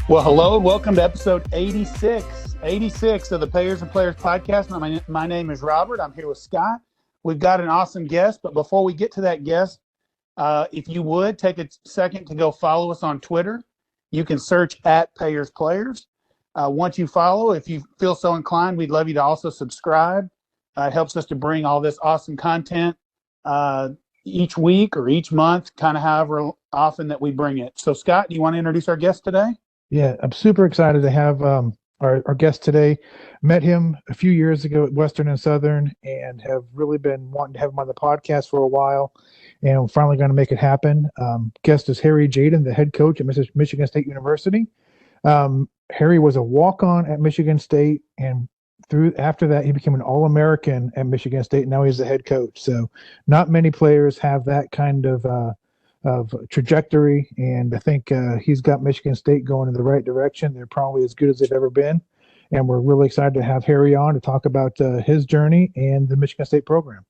Well, hello and welcome to episode 86 of the Payers and Players podcast. My name is Robert. I'm here with Scott. We've got an awesome guest, but before we get to that guest, if you would take a second to go follow us on Twitter. You can search at Payers Players. Once you follow, if you feel so inclined, we'd love you to also subscribe. It helps us to bring all this awesome content each week or each month, kind of however often that we bring it. So, Scott, do you want to introduce our guest today? Yeah, I'm super excited to have our guest today. Met him a few years ago at Western and Southern and have really been wanting to have him on the podcast for a while, and we're finally going to make it happen. Guest is Harry Jadun, the head coach at Michigan State University. Harry was a walk-on at Michigan State, and after that, he became an All-American at Michigan State. Now he's the head coach. So not many players have that kind of trajectory, and I think he's got Michigan State going in the right direction. They're probably as good as they've ever been, and we're really excited to have Harry on to talk about his journey and the Michigan State program.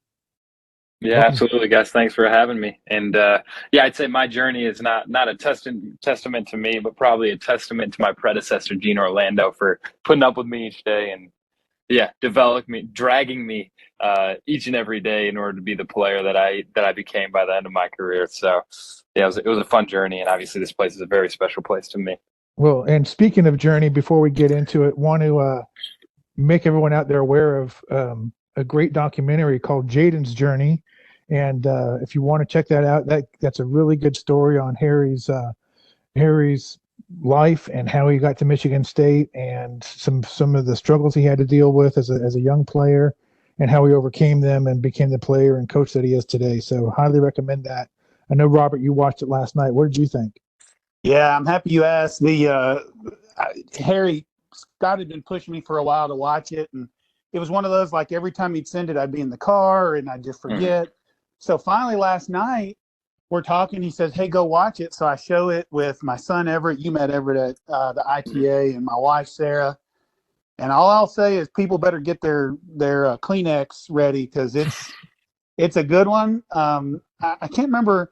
Yeah, welcome. Absolutely, guys. Thanks for having me. And I'd say my journey is not a testament to me, but probably a testament to my predecessor, Gene Orlando, for putting up with me each day and dragging me each and every day in order to be the player that I became by the end of my career. So yeah, it was a fun journey, and obviously this place is a very special place to me. Well, and speaking of journey, before we get into it, want to make everyone out there aware of a great documentary called Jadun's Journey. And if you want to check that out, that's a really good story on Harry's life and how he got to Michigan State and some of the struggles he had to deal with as a young player and how he overcame them and became the player and coach that he is today. So highly recommend that. I know, Robert, you watched it last night. What did you think? Yeah, I'm happy you asked. Harry, Scott had been pushing me for a while to watch it, and it was one of those, like, every time he'd send it, I'd be in the car and I'd just forget. Mm-hmm. So finally last night, we're talking, he says, hey, go watch it. So I show it with my son, Everett. You met Everett at the ITA, and my wife, Sarah. And all I'll say is people better get their Kleenex ready, because it's a good one. I can't remember.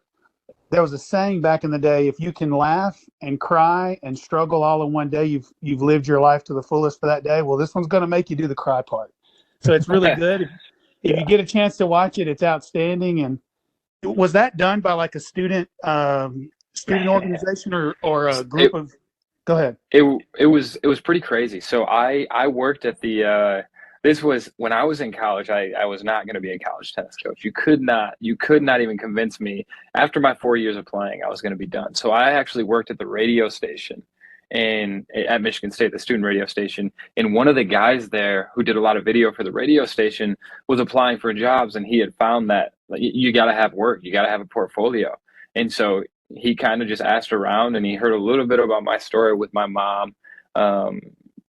There was a saying back in the day, if you can laugh and cry and struggle all in one day, you've lived your life to the fullest for that day. Well, this one's going to make you do the cry part. So it's really good. If you get a chance to watch it, it's outstanding. And was that done by like a student organization or a group of? Go ahead. It was pretty crazy. So I worked at the. This was when I was in college. I was not going to be a college tennis coach. You could not even convince me. After my 4 years of playing, I was going to be done. So I actually worked at the radio station at Michigan State, the student radio station. And one of the guys there who did a lot of video for the radio station was applying for jobs, and he had found that you got to have work, you got to have a portfolio. And so he kind of just asked around, and he heard a little bit about my story with my mom.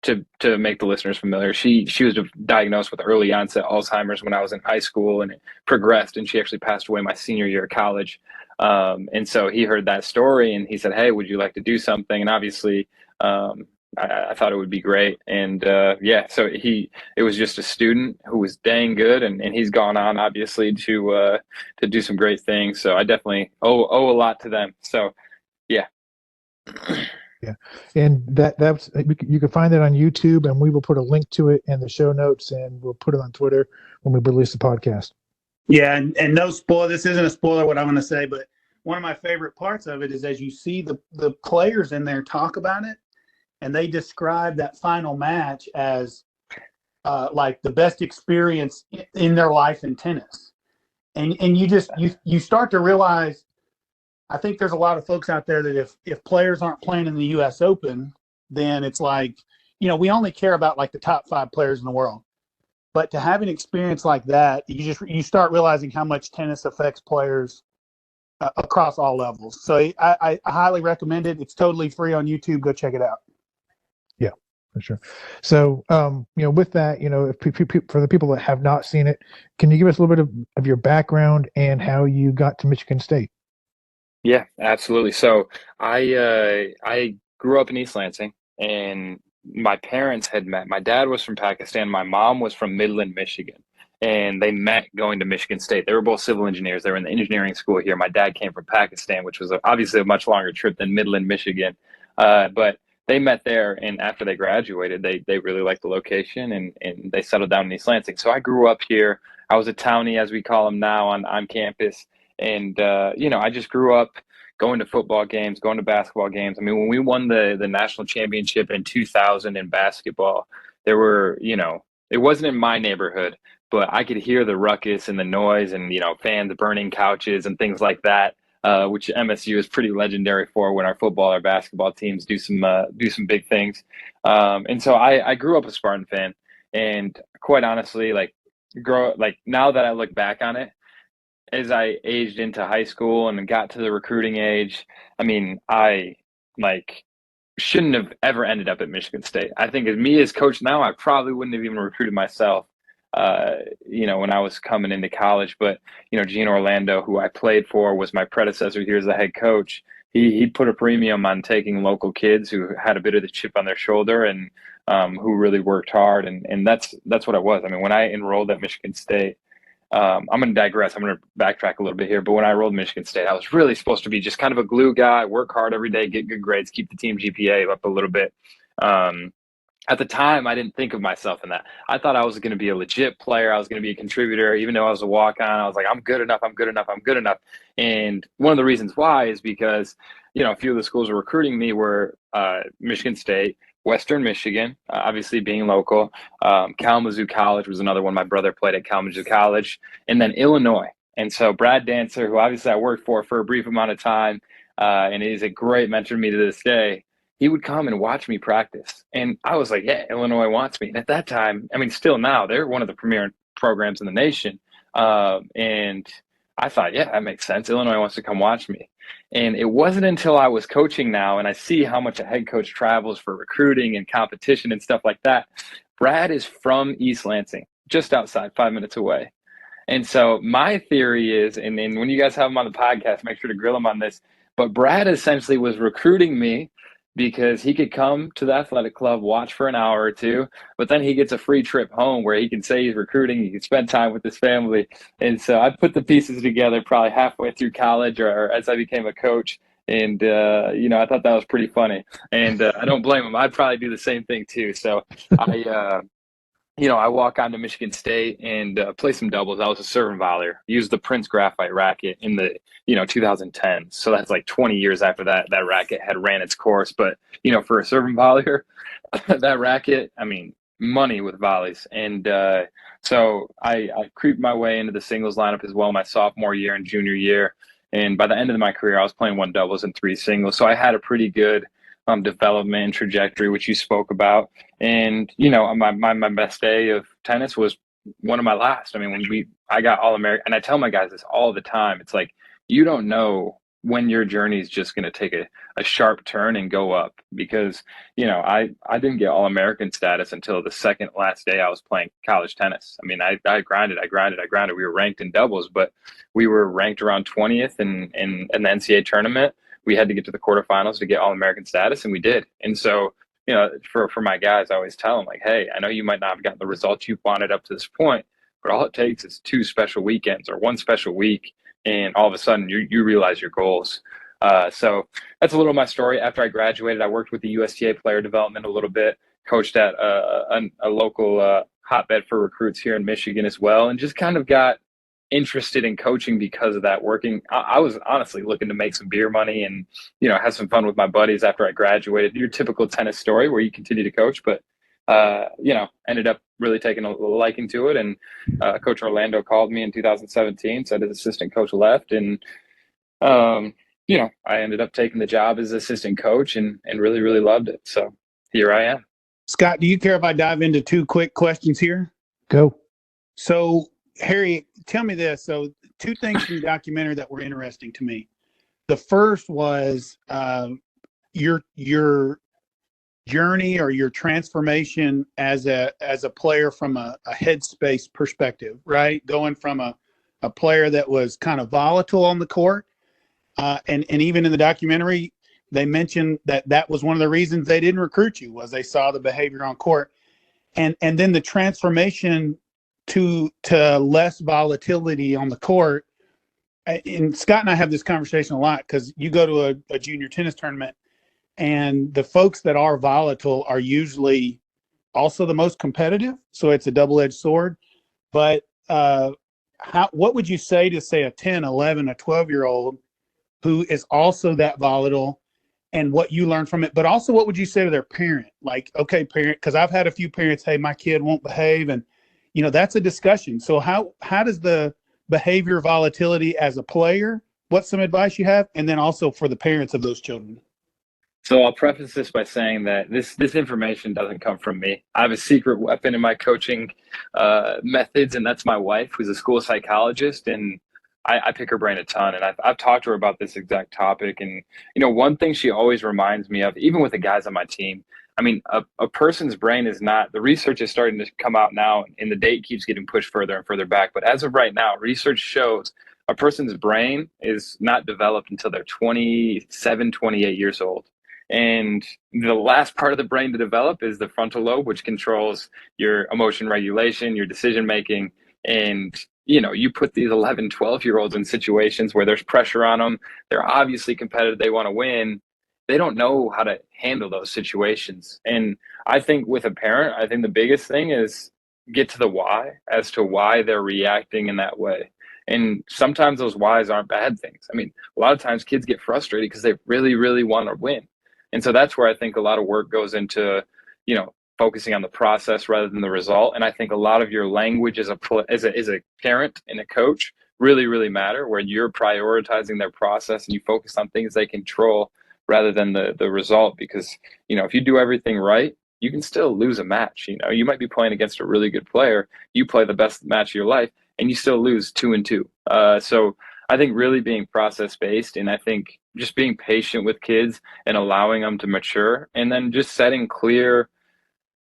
To make the listeners familiar, she was diagnosed with early onset Alzheimer's when I was in high school, and it progressed, and she actually passed away my senior year of college. And so he heard that story, and he said, hey, would you like to do something? And obviously, I thought it would be great. And so it was just a student who was dang good, and he's gone on obviously to do some great things. So I definitely owe a lot to them. So yeah. Yeah, and that's you can find that on YouTube, and we will put a link to it in the show notes, and we'll put it on Twitter when we release the podcast. Yeah, and no spoiler. This isn't a spoiler what I'm going to say, but one of my favorite parts of it is as you see the players in there talk about it, and they describe that final match as like the best experience in their life in tennis, and you start to realize. I think there's a lot of folks out there that if players aren't playing in the U.S. Open, then it's like, we only care about like the top 5 players in the world. But to have an experience like that, you start realizing how much tennis affects players across all levels. So I highly recommend it. It's totally free on YouTube. Go check it out. Yeah, for sure. So, with that, if for the people that have not seen it, can you give us a little bit of your background and how you got to Michigan State? Yeah, absolutely. So I grew up in East Lansing, and my parents had met. My dad was from Pakistan. My mom was from Midland, Michigan, and they met going to Michigan State. They were both civil engineers. They were in the engineering school here. My dad came from Pakistan, which was obviously a much longer trip than Midland, Michigan. But they met there, and after they graduated, they really liked the location, and they settled down in East Lansing. So I grew up here. I was a townie, as we call them now, on campus, and I just grew up going to football games, going to basketball games. I mean, when we won the national championship in 2000 in basketball, there were, it wasn't in my neighborhood, but I could hear the ruckus and the noise and, fans burning couches and things like that, which MSU is pretty legendary for when our football or basketball teams do some big things. And so I grew up a Spartan fan, and quite honestly, now that I look back on it, as I aged into high school and got to the recruiting age, I mean, I shouldn't have ever ended up at Michigan State. I think as coach now, I probably wouldn't have even recruited myself, when I was coming into college. But, Gene Orlando, who I played for, was my predecessor here as the head coach. He put a premium on taking local kids who had a bit of the chip on their shoulder and who really worked hard. And that's what it was. I mean, when I enrolled at Michigan State, I'm going to digress. I'm going to backtrack a little bit here. But when I enrolled Michigan State, I was really supposed to be just kind of a glue guy, work hard every day, get good grades, keep the team GPA up a little bit. At the time, I didn't think of myself in that. I thought I was going to be a legit player. I was going to be a contributor. Even though I was a walk-on, I was like, I'm good enough. I'm good enough. I'm good enough. And one of the reasons why is because, a few of the schools who were recruiting me were Michigan State, Western Michigan, obviously being local. Kalamazoo College was another one. My brother played at Kalamazoo College. And then Illinois. And so Brad Dancer, who obviously I worked for a brief amount of time, and he's a great mentor to me to this day, he would come and watch me practice. And I was like, yeah, Illinois wants me. And at that time, I mean, still now, they're one of the premier programs in the nation. And I thought, yeah, that makes sense. Illinois wants to come watch me. And it wasn't until I was coaching now and I see how much a head coach travels for recruiting and competition and stuff like that. Brad is from East Lansing, just outside, 5 minutes away. And so my theory is, and when you guys have him on the podcast, make sure to grill him on this, but Brad essentially was recruiting me because he could come to the athletic club, watch for an hour or two, but then he gets a free trip home where he can say he's recruiting, he can spend time with his family. And so I put the pieces together probably halfway through college or as I became a coach. And, I thought that was pretty funny. And I don't blame him. I'd probably do the same thing too. So I walk on to Michigan State and play some doubles. I was a serve and volleyer. Used the Prince graphite racket in the 2010. So that's like 20 years after that racket had ran its course. But for a serve and volleyer, that racket, I mean, money with volleys. And so I creeped my way into the singles lineup as well my sophomore year and junior year. And by the end of my career, I was playing 1 doubles and 3 singles. So I had a pretty good development and trajectory, which you spoke about. And, my best day of tennis was one of my last. I mean, I got All-American, and I tell my guys this all the time. It's like, you don't know when your journey is just going to take a sharp turn and go up because, I didn't get All-American status until the second last day I was playing college tennis. I mean, I grinded. We were ranked in doubles, but we were ranked around 20th in the NCAA tournament. We had to get to the quarterfinals to get All-American status, and we did. And so, for my guys, I always tell them, like, hey, I know you might not have gotten the results you wanted up to this point, but all it takes is 2 special weekends or 1 special week, and all of a sudden you realize your goals. So that's a little of my story. After I graduated, I worked with the USTA player development a little bit, coached at a local hotbed for recruits here in Michigan as well, and just kind of got interested in coaching because of that. I was honestly looking to make some beer money and have some fun with my buddies after I graduated. Your typical tennis story where you continue to coach, but ended up really taking a liking to it. And Coach Orlando called me in 2017, said his assistant coach left, and I ended up taking the job as assistant coach and really, really loved it. So here I am. Scott, do you care if I dive into 2 quick questions here? Go. So Harry, tell me this. So 2 things from the documentary that were interesting to me. The first was your journey or your transformation as a player from a headspace perspective, right? Going from a player that was kind of volatile on the court, and even in the documentary, they mentioned that was one of the reasons they didn't recruit you was they saw the behavior on court, and then the transformation to less volatility on the court. And Scott and I have this conversation a lot because you go to a junior tennis tournament And the folks that are volatile are usually also the most competitive. So it's a double-edged sword. But what would you say to, say, a 10, 11, a 12-year-old who is also that volatile, and what you learn from it? But also, what would you say to their parent? Like, okay, parent, because I've had a few parents, hey, my kid won't behave. And, that's a discussion. So how does the behavior volatility as a player, what's some advice you have? And then also for the parents of those children. So I'll preface this by saying that this information doesn't come from me. I have a secret weapon in my coaching methods, and that's my wife, who's a school psychologist, and I pick her brain a ton. And I've talked to her about this exact topic. And one thing she always reminds me of, even with the guys on my team, I mean, a person's brain is not. The research is starting to come out now, and the date keeps getting pushed further and further back. But as of right now, research shows a person's brain is not developed until they're 27, 28 years old. And the last part of the brain to develop is the frontal lobe, which controls your emotion regulation, your decision making. And, you put these 11, 12-year-olds in situations where there's pressure on them. They're obviously competitive. They want to win. They don't know how to handle those situations. And I think with a parent, I think the biggest thing is get to the why, as to why they're reacting in that way. And sometimes those whys aren't bad things. I mean, a lot of times kids get frustrated because they really, really want to win. And so that's where I think a lot of work goes into, focusing on the process rather than the result. And I think a lot of your language as a parent and a coach really, really matter, where you're prioritizing their process and you focus on things they control rather than the result. Because, if you do everything right, you can still lose a match. You might be playing against a really good player. You play the best match of your life and you still lose 2-2. So I think really being process-based, and I think just being patient with kids and allowing them to mature, and then just setting clear,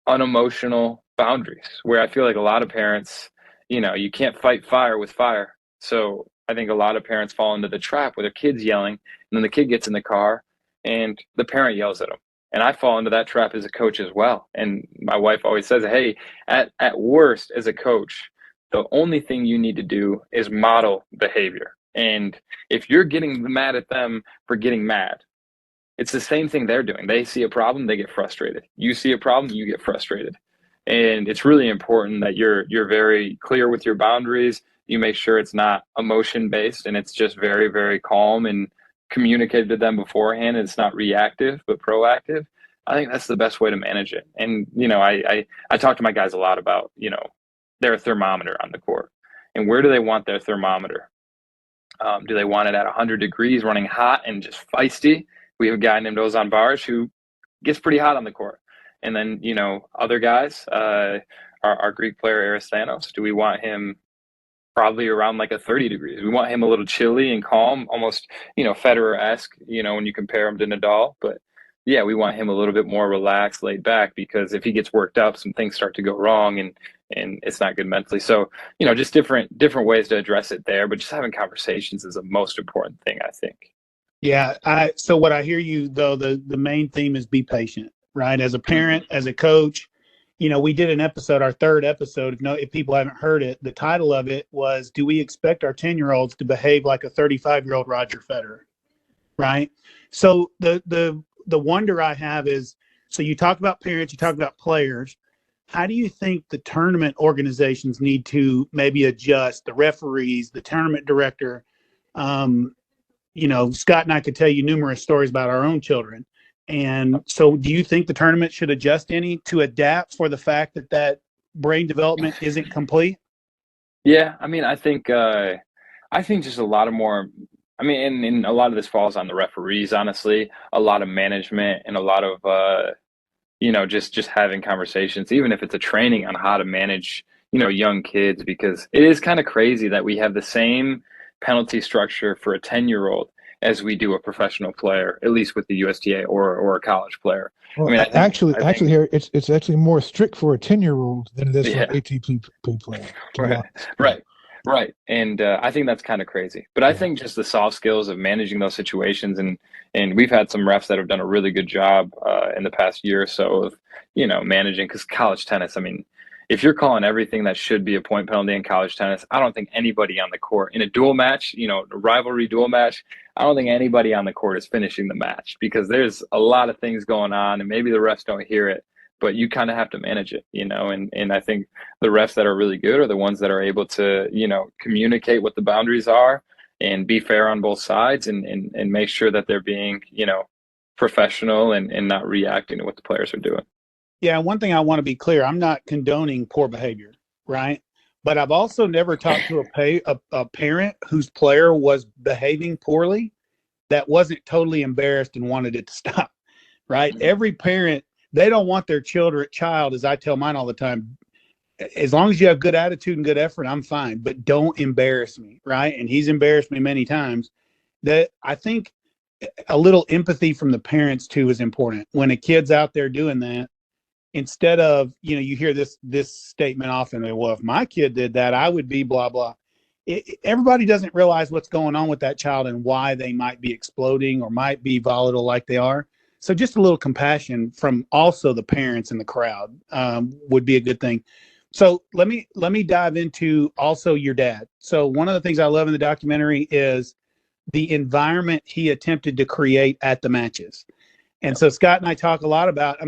unemotional boundaries, where I feel like a lot of parents, you can't fight fire with fire. So I think a lot of parents fall into the trap where their kid's yelling, and then the kid gets in the car and the parent yells at them. And I fall into that trap as a coach as well. And my wife always says, hey, at worst, as a coach, the only thing you need to do is model behavior. And if you're getting mad at them for getting mad, it's the same thing they're doing. They see a problem, they get frustrated. You see a problem, you get frustrated. And it's really important that you're very clear with your boundaries. You make sure it's not emotion based, and it's just very, very calm and communicated to them beforehand. And it's not reactive, but proactive. I think that's the best way to manage it. And, I talk to my guys a lot about, their thermometer on the court, and where do they want their thermometer? Do they want it at 100 degrees, running hot and just feisty? We have a guy named Ozan Barish who gets pretty hot on the court. And then, other guys, our Greek player Aristanos, do we want him probably around like a 30 degrees? We want him a little chilly and calm, almost, Federer-esque, when you compare him to Nadal. But yeah, we want him a little bit more relaxed, laid back, because if he gets worked up, some things start to go wrong and it's not good mentally. So, just different ways to address it there, but just having conversations is the most important thing, I think. Yeah. So what I hear you, though, the main theme is be patient, right? As a parent, as a coach, we did an episode, our third episode. If people haven't heard it, the title of it was, do we expect our 10-year-olds to behave like a 35-year-old Roger Federer? Right. So the wonder I have is, so you talk about parents, you talk about players. How do you think the tournament organizations need to maybe adjust, the referees, the tournament director? Scott and I could tell you numerous stories about our own children. And so do you think the tournament should adjust any to adapt for the fact that brain development isn't complete? Yeah. I mean, I think just a lot of more, and a lot of this falls on the referees, honestly, a lot of management and a lot of, just having conversations, even if it's a training on how to manage, young kids, because it is kind of crazy that we have the same penalty structure for a 10-year-old as we do a professional player, at least with the USTA or a college player. Well, I think here it's actually more strict for a 10-year-old than it is for an ATP player. Right. And I think that's kind of crazy. But I think just the soft skills of managing those situations, and we've had some refs that have done a really good job in the past year or so of, managing, because college tennis, if you're calling everything that should be a point penalty in college tennis, I don't think anybody on the court in a dual match, a rivalry dual match, I don't think anybody on the court is finishing the match because there's a lot of things going on and maybe the refs don't hear it, but you kind of have to manage it, and I think the refs that are really good are the ones that are able to, communicate what the boundaries are and be fair on both sides and make sure that they're being, professional and not reacting to what the players are doing. Yeah, one thing I want to be clear, I'm not condoning poor behavior, right? But I've also never talked to a parent whose player was behaving poorly that wasn't totally embarrassed and wanted it to stop, right? Mm-hmm. Every parent, they don't want their child, as I tell mine all the time, as long as you have good attitude and good effort, I'm fine, but don't embarrass me, right? And he's embarrassed me many times. That I think a little empathy from the parents too is important. When a kid's out there doing that, instead of, you hear this statement often, well, if my kid did that, I would be blah, blah. Everybody doesn't realize what's going on with that child and why they might be exploding or might be volatile like they are. So just a little compassion from also the parents in the crowd would be a good thing. So let me dive into also your dad. So one of the things I love in the documentary is the environment he attempted to create at the matches. And so Scott and I talk a lot about,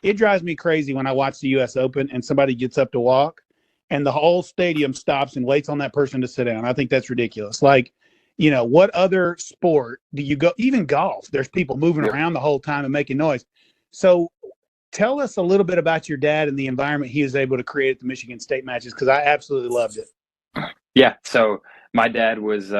it drives me crazy when I watch the US Open and somebody gets up to walk and the whole stadium stops and waits on that person to sit down. I think that's ridiculous. Like, what other sport do you go, even golf, there's people moving around the whole time and making noise. So tell us a little bit about your dad and the environment he was able to create at the Michigan State matches, because I absolutely loved it. Yeah. So my dad was,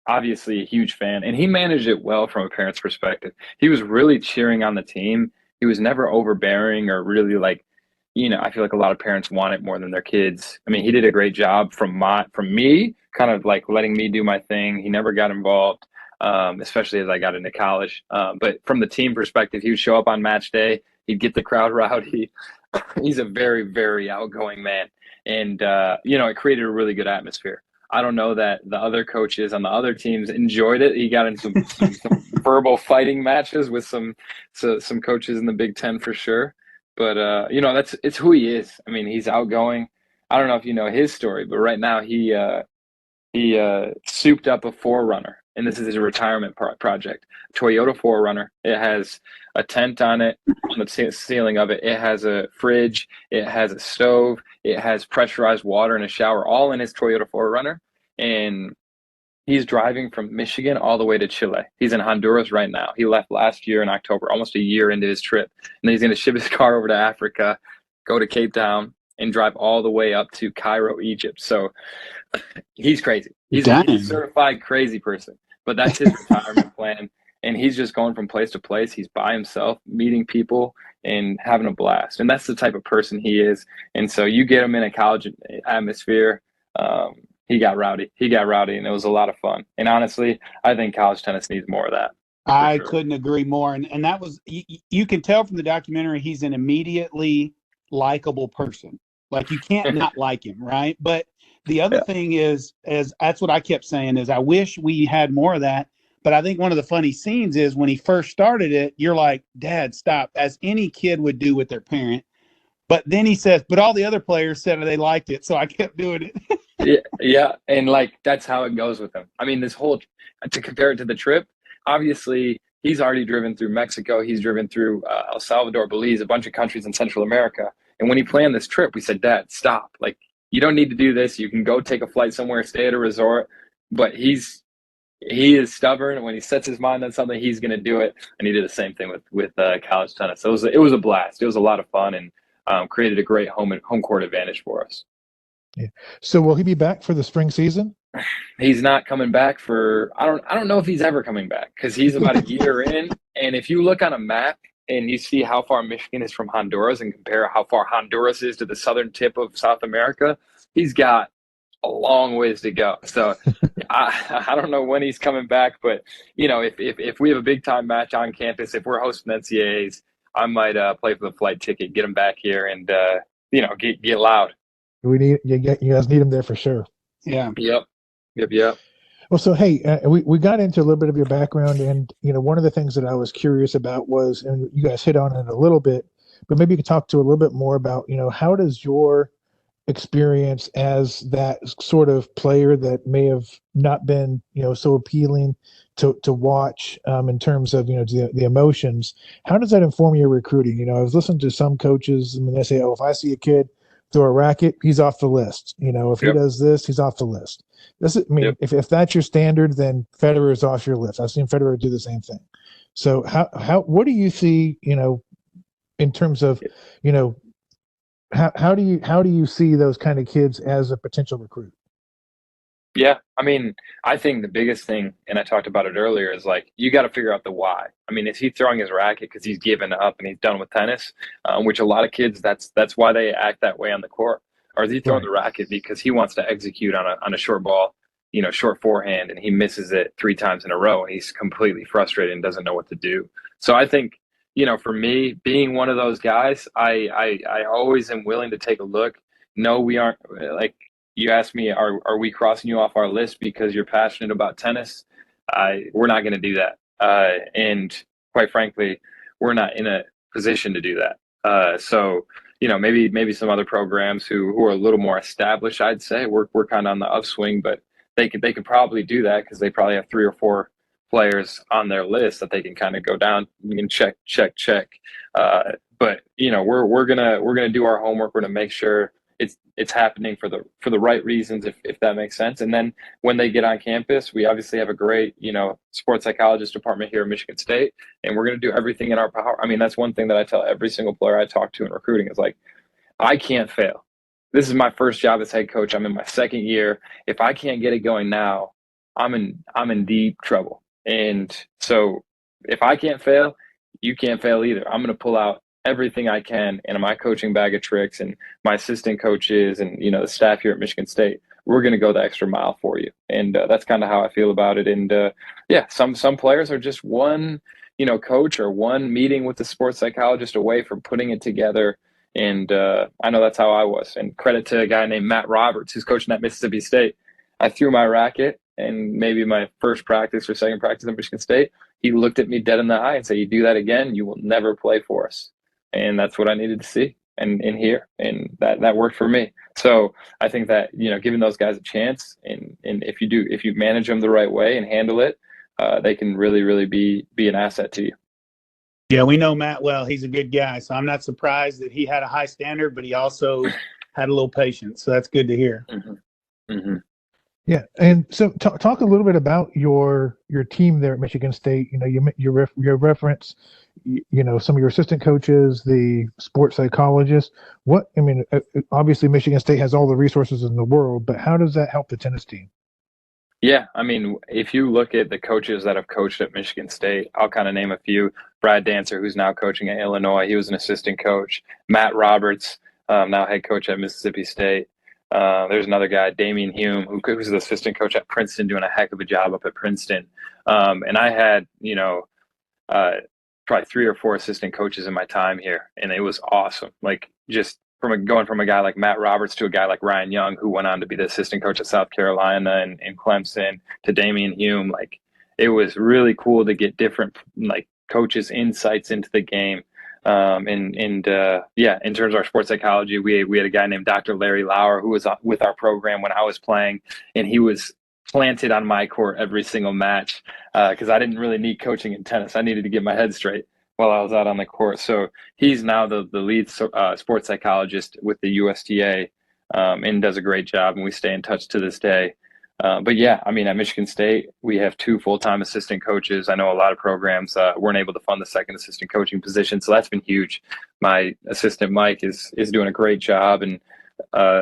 obviously a huge fan, and he managed it well from a parent's perspective. He was really cheering on the team. He was never overbearing or really I feel like a lot of parents want it more than their kids. He did a great job from me, kind of like letting me do my thing. He never got involved, especially as I got into college. But from the team perspective, he would show up on match day. He'd get the crowd rowdy. He's a very, very outgoing man. And, it created a really good atmosphere. I don't know that the other coaches on the other teams enjoyed it. He got into some verbal fighting matches with some coaches in the Big Ten for sure. But it's who he is. He's outgoing. I don't know if you know his story, but right now he souped up a 4Runner, and this is his retirement project. Toyota 4Runner. It has a tent on it, on the ceiling of it. It has a fridge. It has a stove. It has pressurized water and a shower, all in his Toyota 4Runner. And he's driving from Michigan all the way to Chile. He's in Honduras right now. He left last year in October, almost a year into his trip. And then he's going to ship his car over to Africa, go to Cape Town, and drive all the way up to Cairo, Egypt. So he's crazy. He's a certified crazy person. But that's his retirement plan. And he's just going from place to place. He's by himself, meeting people and having a blast. And that's the type of person he is. And so you get him in a college atmosphere. He got rowdy, and it was a lot of fun. And honestly, I think college tennis needs more of that. I couldn't agree more. And that was, you can tell from the documentary, he's an immediately likable person. Like you can't not like him, right? But the other thing is that's what I kept saying is I wish we had more of that. But I think one of the funny scenes is when he first started it, you're like, Dad, stop, as any kid would do with their parent. But then he says, but all the other players said they liked it, so I kept doing it. Yeah. And that's how it goes with him. This whole, to compare it to the trip, obviously he's already driven through Mexico. He's driven through El Salvador, Belize, a bunch of countries in Central America. And when he planned this trip, we said, Dad, stop. You don't need to do this. You can go take a flight somewhere, stay at a resort. But he is stubborn. When he sets his mind on something, he's going to do it. And he did the same thing with college tennis. So it was a blast. It was a lot of fun and created a great home court advantage for us. Yeah. So will he be back for the spring season? He's not coming back for, I don't know if he's ever coming back because he's about a year in. And if you look on a map and you see how far Michigan is from Honduras and compare how far Honduras is to the southern tip of South America, he's got a long ways to go. So I don't know when he's coming back, but if we have a big time match on campus, if we're hosting NCAAs, I might play for the flight ticket, get him back here, and get loud. You guys need him there for sure. Yeah. Yep. Well, so hey, we got into a little bit of your background, and one of the things that I was curious about was, and you guys hit on it a little bit, but maybe you could talk to a little bit more about, how does your experience as that sort of player that may have not been, so appealing to watch, in terms of, the emotions, how does that inform your recruiting? I was listening to some coaches, they say, oh, if I see a kid throw a racket, he's off the list. If he Yep. does this, he's off the list. Yep. If that's your standard, then Federer is off your list. I've seen Federer do the same thing. So what do you see, in terms of, how do you see those kind of kids as a potential recruit? Yeah, I mean, I think the biggest thing, and I talked about it earlier, is like you got to figure out the why. I mean, is he throwing his racket because he's given up and he's done with tennis? Which a lot of kids, that's why they act that way on the court. Or is he throwing Right. the racket because he wants to execute on a short ball, short forehand, and he misses it 3 times in a row, and he's completely frustrated and doesn't know what to do. So I think, for me, being one of those guys, I always am willing to take a look. No, we aren't like you asked me, are we crossing you off our list because you're passionate about tennis? We're not going to do that. And quite frankly, we're not in a position to do that. So, maybe some other programs who are a little more established, I'd say we're kind of on the upswing, but they could probably do that because they probably have 3 or 4 players on their list that they can kind of go down and check. But we're gonna do our homework. We're gonna make sure it's happening for the right reasons, if that makes sense. And then when they get on campus, we obviously have a great sports psychologist department here at Michigan State, and we're going to do everything in our power. I mean, that's one thing that I tell every single player I talk to in recruiting is like, I can't fail. This is my first job as head coach. I'm in my second year. If I can't get it going now, I'm in deep trouble. And so if I can't fail, you can't fail either. I'm going to pull out everything I can in my coaching bag of tricks, and my assistant coaches and the staff here at Michigan State. We're going to go the extra mile for you, and that's kind of how I feel about it. And yeah, some players are just one coach or one meeting with the sports psychologist away from putting it together. And I know that's how I was. And credit to a guy named Matt Roberts, who's coaching at Mississippi State. I threw my racket, and maybe my first practice or second practice at Michigan State, he looked at me dead in the eye and said, "You do that again, you will never play for us." And that's what I needed to see and hear, and that worked for me. So I think that giving those guys a chance, and if you manage them the right way and handle it, they can really be an asset to you. Yeah, we know Matt well. He's a good guy, so I'm not surprised that he had a high standard, but he also had a little patience. So that's good to hear. Mm-hmm. Mm-hmm. Yeah, and so talk a little bit about your team there at Michigan State. You reference, some of your assistant coaches, the sports psychologists. Obviously Michigan State has all the resources in the world, but how does that help the tennis team? Yeah, I mean, if you look at the coaches that have coached at Michigan State, I'll kind of name a few. Brad Dancer, who's now coaching at Illinois, he was an assistant coach. Matt Roberts, now head coach at Mississippi State. There's another guy, Damian Hume, who's the assistant coach at Princeton, doing a heck of a job up at Princeton. And I had, probably 3 or 4 assistant coaches in my time here, and it was awesome. Like just going from a guy like Matt Roberts to a guy like Ryan Young, who went on to be the assistant coach at South Carolina and Clemson, to Damian Hume. Like it was really cool to get different like coaches' insights into the game. In terms of our sports psychology, we had a guy named Dr. Larry Lauer who was with our program when I was playing, and he was planted on my court every single match because I didn't really need coaching in tennis. I needed to get my head straight while I was out on the court. So he's now the lead sports psychologist with the USTA and does a great job, and we stay in touch to this day. But yeah, I mean, at Michigan State, we have 2 full-time assistant coaches. I know a lot of programs weren't able to fund the second assistant coaching position, so that's been huge. My assistant, Mike, is doing a great job, and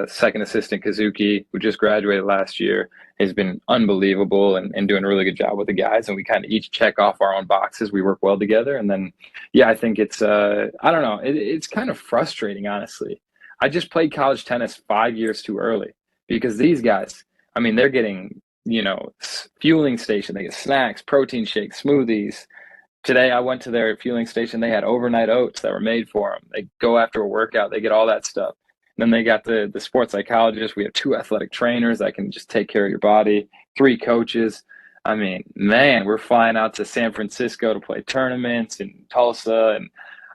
second assistant, Kazuki, who just graduated last year, has been unbelievable and doing a really good job with the guys. And we kind of each check off our own boxes. We work well together. And then, yeah, I think it's, I don't know, it's kind of frustrating, honestly. I just played college tennis 5 years too early because these guys, I mean, they're getting, fueling station. They get snacks, protein shakes, smoothies. Today I went to their fueling station. They had overnight oats that were made for them. They go after a workout. They get all that stuff. And then they got the sports psychologist. We have 2 athletic trainers that can just take care of your body, 3 coaches. I mean, man, we're flying out to San Francisco to play tournaments in Tulsa. And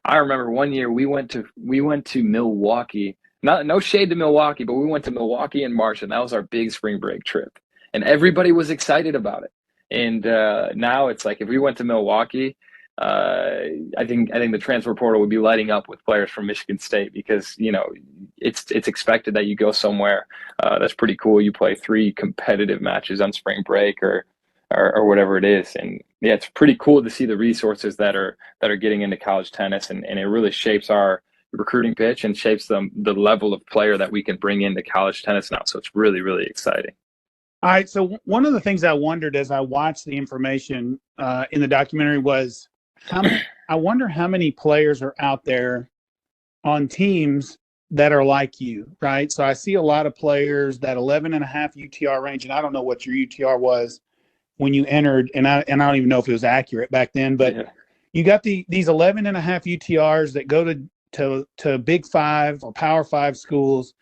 I remember one year we went to Milwaukee. Not no shade to Milwaukee, but we went to Milwaukee in March, and that was our big spring break trip, and everybody was excited about it. And now it's like if we went to Milwaukee, uh, I think the transfer portal would be lighting up with players from Michigan State because it's expected that you go somewhere that's pretty cool. You play three competitive matches on spring break or whatever it is, and yeah, it's pretty cool to see the resources that are getting into college tennis, and it really shapes our recruiting pitch and shapes the level of player that we can bring into college tennis now. So it's really, really exciting. All right. So one of the things I wondered as I watched the information in the documentary was I wonder how many players are out there on teams that are like you, right? So I see a lot of players that 11 and a half UTR range, and I don't know what your UTR was when you entered, and I don't even know if it was accurate back then, but Yeah. you got these 11 and a half UTRs that go to Big Five or Power Five schools,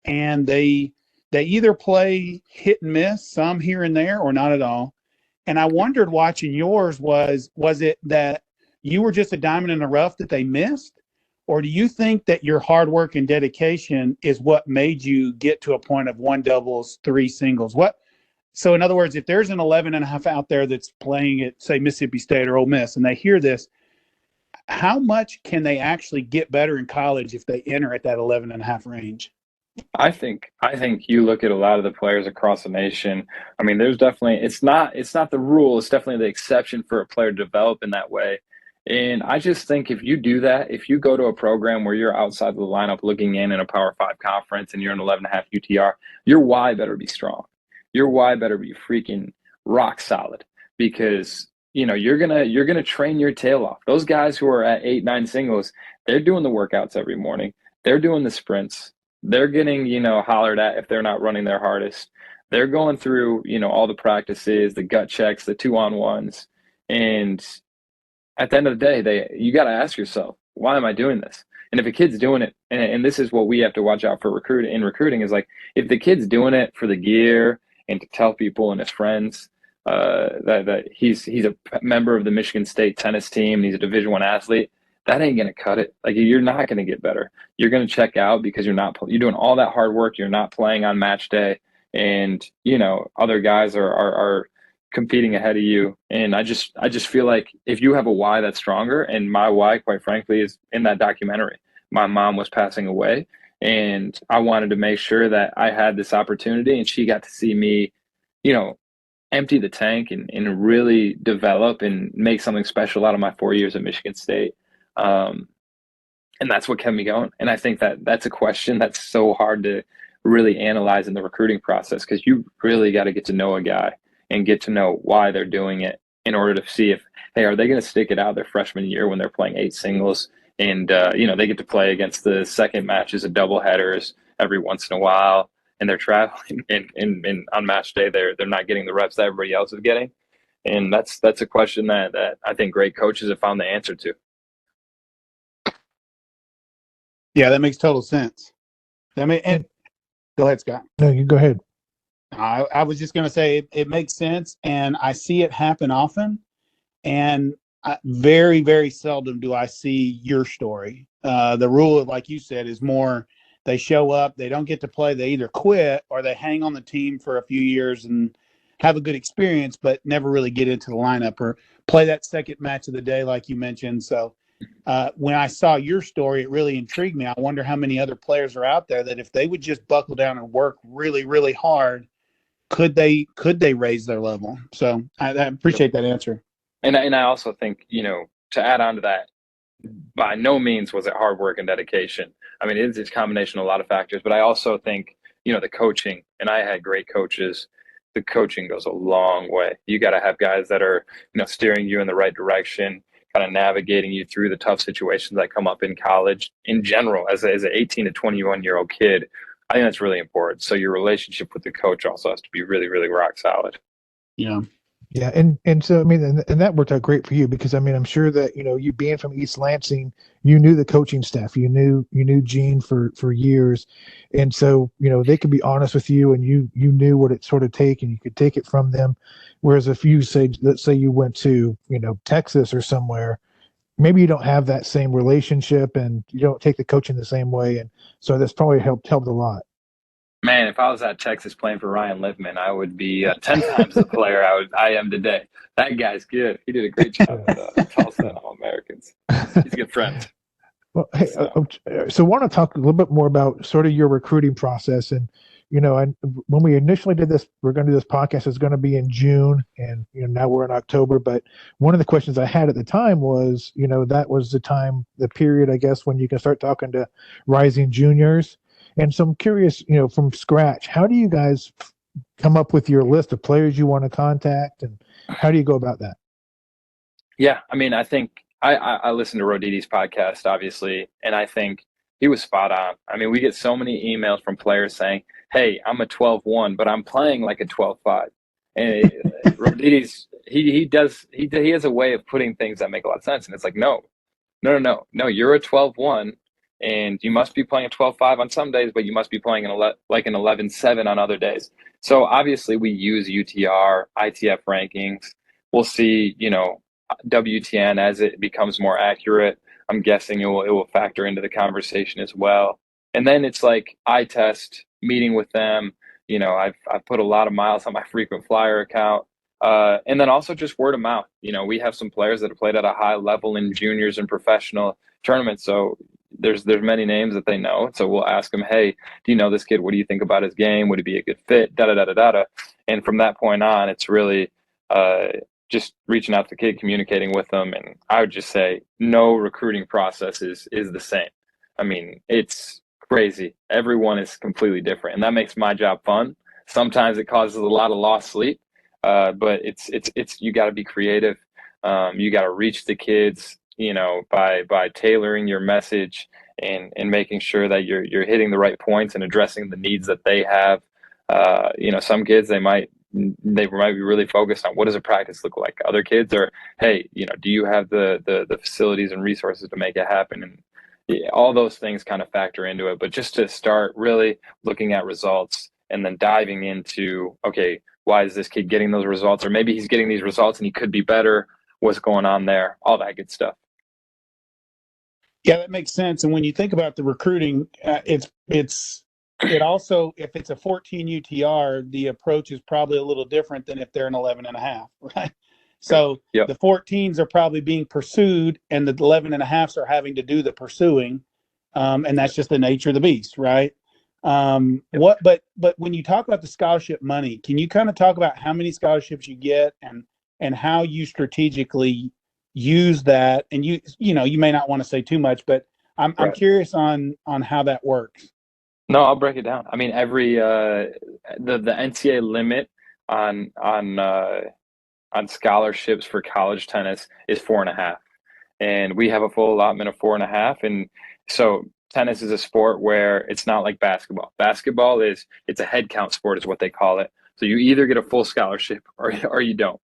and they either play hit and miss, some here and there, or not at all. And I wondered watching yours was it that you were just a diamond in the rough that they missed? Or do you think that your hard work and dedication is what made you get to a point of one doubles, three singles? So in other words, if there's an 11 and a half out there that's playing at, say, Mississippi State or Ole Miss, and they hear this, how much can they actually get better in college if they enter at that 11 and a half range? I think you look at a lot of the players across the nation. I mean, there's definitely it's not the rule, it's definitely the exception for a player to develop in that way. And I just think if you do that, if you go to a program where you're outside the lineup looking in a Power Five conference and you're an 11 and a half UTR, your why better be strong. Your why better be freaking rock solid because you're gonna train your tail off. Those guys who are at 8, 9 singles, they're doing the workouts every morning. They're doing the sprints. They're getting, hollered at if they're not running their hardest. They're going through, all the practices, the gut checks, the 2-on-1s. And at the end of the day, you got to ask yourself, why am I doing this? And if a kid's doing it, and this is what we have to watch out for recruiting is like, if the kid's doing it for the gear and to tell people and his friends that he's a member of the Michigan State tennis team, and he's a Division I athlete, that ain't gonna cut it. Like you're not gonna get better. You're gonna check out because you're doing all that hard work. You're not playing on match day, and other guys are competing ahead of you. And I just feel like if you have a why that's stronger, and my why, quite frankly, is in that documentary. My mom was passing away, and I wanted to make sure that I had this opportunity, and she got to see me, you know, empty the tank and really develop and make something special out of my 4 years at Michigan State. Um, and that's what kept me going. And I think that that's a question that's so hard to really analyze in the recruiting process because you really got to get to know a guy and get to know why they're doing it in order to see if, hey, are they going to stick it out their freshman year when they're playing 8 singles and they get to play against the second matches of double headers every once in a while, and they're traveling and on match day they're not getting the reps that everybody else is getting. And that's a question that I think great coaches have found the answer to. Yeah, that makes total sense. And go ahead, Scott. No, you go ahead. I was just going to say it makes sense, and I see it happen often. And very, very seldom do I see your story. The rule, like you said, is more they show up, they don't get to play, they either quit or they hang on the team for a few years and have a good experience, but never really get into the lineup or play that second match of the day, like you mentioned. So when I saw your story, it really intrigued me. I wonder how many other players are out there that if they would just buckle down and work really, really hard, could they raise their level? So I appreciate that answer. And I also think, to add on to that, by no means was it hard work and dedication. I mean, it's a combination of a lot of factors, but I also think, the coaching, and I had great coaches. The coaching goes a long way. You got to have guys that are, steering you in the right direction, kind of navigating you through the tough situations that come up in college in general as an 18 to 21-year-old kid. I think that's really important. So your relationship with the coach also has to be really, really rock solid. Yeah. Yeah, and so I mean, and that worked out great for you because I mean, I'm sure that you being from East Lansing, you knew the coaching staff, you knew Gene for years, and so they could be honest with you, and you knew what it sort of take, and you could take it from them. Whereas if you let's say you went to Texas or somewhere, maybe you don't have that same relationship and you don't take the coaching the same way. And so that's probably helped a lot. Man, if I was at Texas playing for Ryan Livman, I would be 10 times the player I am today. That guy's good. He did a great job at Tulsa and All Americans. He's a good friend. Well, hey, so I want to talk a little bit more about sort of your recruiting process. And, and when we initially did this, we're going to do this podcast, it's going to be in June, and, now we're in October. But one of the questions I had at the time was, that was the period, I guess, when you can start talking to rising juniors. And so I'm curious, from scratch, how do you guys come up with your list of players you want to contact, and how do you go about that? Yeah, I mean, I think I listened to Rodidi's podcast, obviously, and I think he was spot on. I mean, we get so many emails from players saying, hey, I'm a 12-1, but I'm playing like a 12-5. And Rodidi's, he has a way of putting things that make a lot of sense. And it's like, no, you're a 12-1, and you must be playing a 12-5 on some days, but you must be playing an 11-7 on other days. So obviously we use UTR, ITF rankings. We'll see, WTN as it becomes more accurate. I'm guessing it will factor into the conversation as well. And then it's like eye test, meeting with them. I've put a lot of miles on my frequent flyer account. And then also just word of mouth. We have some players that have played at a high level in juniors and professional tournaments. So there's many names that they know. So we'll ask them, hey, do you know this kid? What do you think about his game? Would he be a good fit? Da da da da da. And from that point on, it's really just reaching out to the kid, communicating with them. And I would just say no recruiting process is the same. I mean, it's crazy. Everyone is completely different. And that makes my job fun. Sometimes it causes a lot of lost sleep, but it's you got to be creative. You got to reach the kids, by tailoring your message and making sure that you're hitting the right points and addressing the needs that they have. Some kids, they might be really focused on what does a practice look like. Other kids are, hey, do you have the facilities and resources to make it happen? And all those things kind of factor into it. But just to start really looking at results and then diving into, okay, why is this kid getting those results? Or maybe he's getting these results and he could be better. What's going on there? All that good stuff. Yeah, that makes sense. And when you think about the recruiting, it also, if it's a 14 UTR, the approach is probably a little different than if they're an 11.5, right? So yep. The 14s are probably being pursued, and the 11.5s are having to do the pursuing, and that's just the nature of the beast, right? But when you talk about the scholarship money, can you kind of talk about how many scholarships you get and how you strategically use that? And you may not want to say too much, but I'm curious on how that works. No, I'll break it down. I mean, every the NCAA limit on scholarships for college tennis is 4.5, and we have a full allotment of 4.5. And so tennis is a sport where it's not like basketball. Basketball it's a head count sport, is what they call it. So you either get a full scholarship or you don't.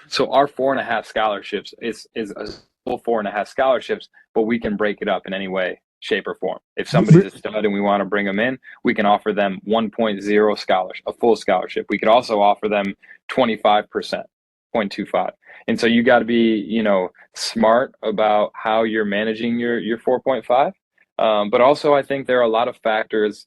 So our 4.5 scholarships is a full 4.5 scholarships, but we can break it up in any way, shape, or form. If somebody's a stud and we want to bring them in, we can offer them 1.0 scholarship, a full scholarship. We could also offer them 25%, 0.25. And so you got to be, smart about how you're managing your 4.5. But also, I think there are a lot of factors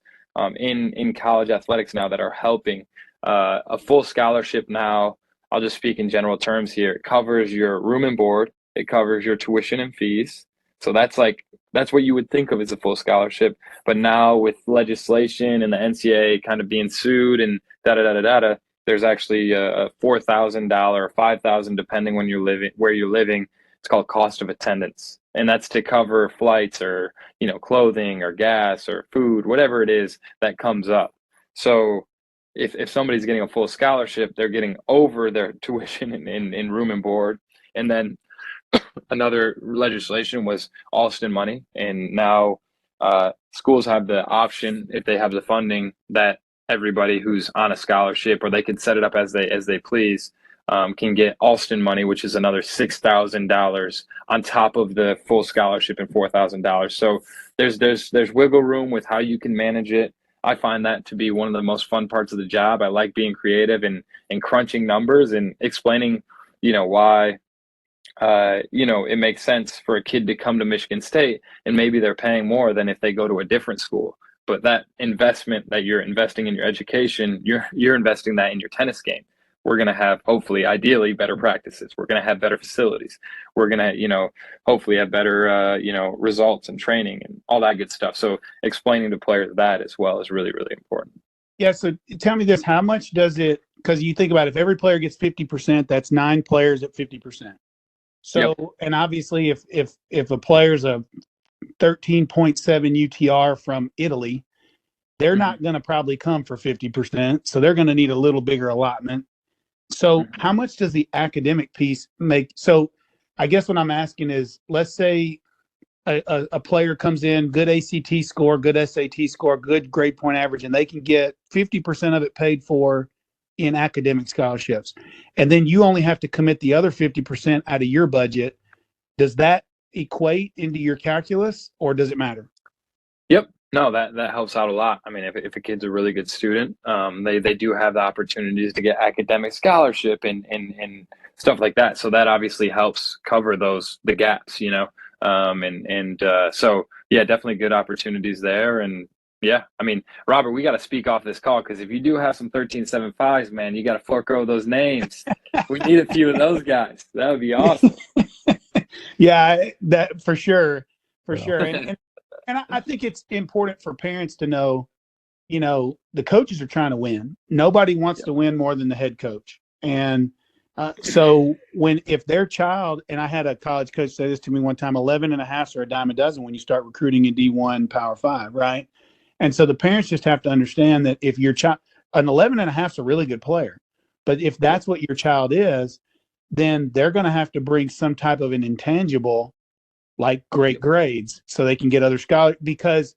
in college athletics now that are helping. A full scholarship now, I'll just speak in general terms here, it covers your room and board, it covers your tuition and fees. So that's what you would think of as a full scholarship. But now with legislation and the NCAA kind of being sued and there's actually a $4,000 or $5,000 depending where you're living. It's called cost of attendance, and that's to cover flights or clothing or gas or food, whatever it is that comes up. So if somebody's getting a full scholarship, they're getting over their tuition in room and board. And then another legislation was Alston money, and now schools have the option, if they have the funding, that everybody who's on a scholarship, or they can set it up as they please, can get Alston money, which is another $6,000 on top of the full scholarship and $4,000. So there's wiggle room with how you can manage it. I find that to be one of the most fun parts of the job. I like being creative and crunching numbers and explaining, why it makes sense for a kid to come to Michigan State, and maybe they're paying more than if they go to a different school. But that investment that you're investing in your education, you're investing that in your tennis game. We're going to have, hopefully, ideally, better practices. We're going to have better facilities. We're going to, hopefully have better, results and training and all that good stuff. So explaining to players that as well is really, really important. Yeah. So tell me this: how much does it? Because you think about it, if every player gets 50%, that's 9 players at 50%. So, Yep. And obviously, if a player's a 13.7 UTR from Italy, they're not going to probably come for 50%. So they're going to need a little bigger allotment. So how much does the academic piece make? So I guess what I'm asking is, let's say a player comes in, good ACT score, good SAT score, good grade point average, and they can get 50% of it paid for in academic scholarships. And then you only have to commit the other 50% out of your budget. Does that equate into your calculus, or does it matter? Yep. No, that helps out a lot. I mean, if a kid's a really good student, they do have the opportunities to get academic scholarship and stuff like that. So that obviously helps cover the gaps, so yeah, definitely good opportunities there. And yeah, I mean, Robert, we got to speak off this call, because if you do have some 13.75s, man, you got to forego those names. We need a few of those guys. That would be awesome. Yeah, that for sure, for sure. And I think it's important for parents to know, the coaches are trying to win. Nobody wants to win more than the head coach. And so if their child, and I had a college coach say this to me one time, 11.5s are a dime a dozen when you start recruiting in D1 Power 5, right? And so the parents just have to understand that if your child, an 11.5 is a really good player, but if that's what your child is, then they're going to have to bring some type of an intangible like great grades so they can get other scholars, because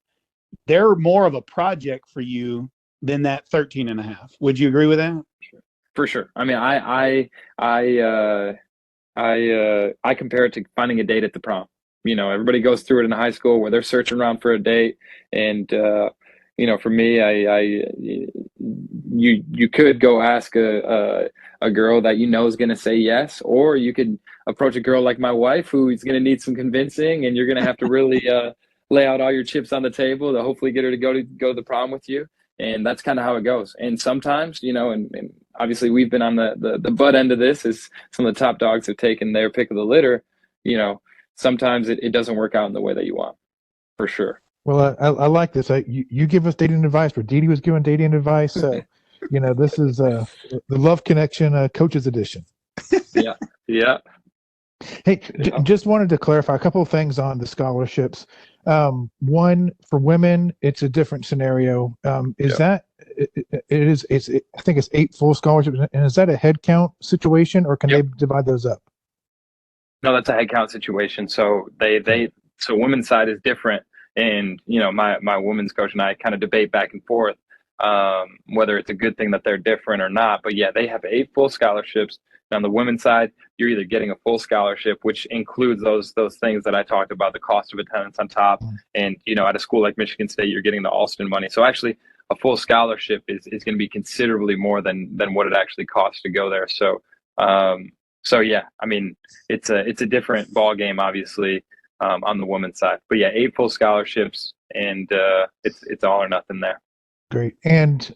they're more of a project for you than that 13.5. Would you agree with that? For sure. I mean, I compare it to finding a date at the prom. Everybody goes through it in high school where they're searching around for a date. And, for me, you could go ask a girl that is going to say yes, or you could approach a girl like my wife who is going to need some convincing, and you're going to have to really lay out all your chips on the table to hopefully get her to go to the prom with you. And that's kind of how it goes. And sometimes, and obviously we've been on the butt end of this, as some of the top dogs have taken their pick of the litter. Sometimes it doesn't work out in the way that you want, for sure. Well, I like this. You give us dating advice, but Didi was giving dating advice. So, this is the Love Connection Coaches Edition. Yeah. Yeah. Hey, just wanted to clarify a couple of things on the scholarships. One, for women, it's a different scenario. I think it's 8 full scholarships. And is that a head count situation, or can they divide those up? No, that's a head count situation. So so women's side is different. And, my women's coach and I kind of debate back and forth whether it's a good thing that they're different or not. But yeah, they have 8 full scholarships. And on the women's side, you're either getting a full scholarship, which includes those things that I talked about, the cost of attendance on top. And, at a school like Michigan State, you're getting the Alston money. So actually, a full scholarship is going to be considerably more than what it actually costs to go there. So yeah, I mean, it's a different ball game, obviously, on the women's side. But yeah, 8 full scholarships, and it's all or nothing there. Great. And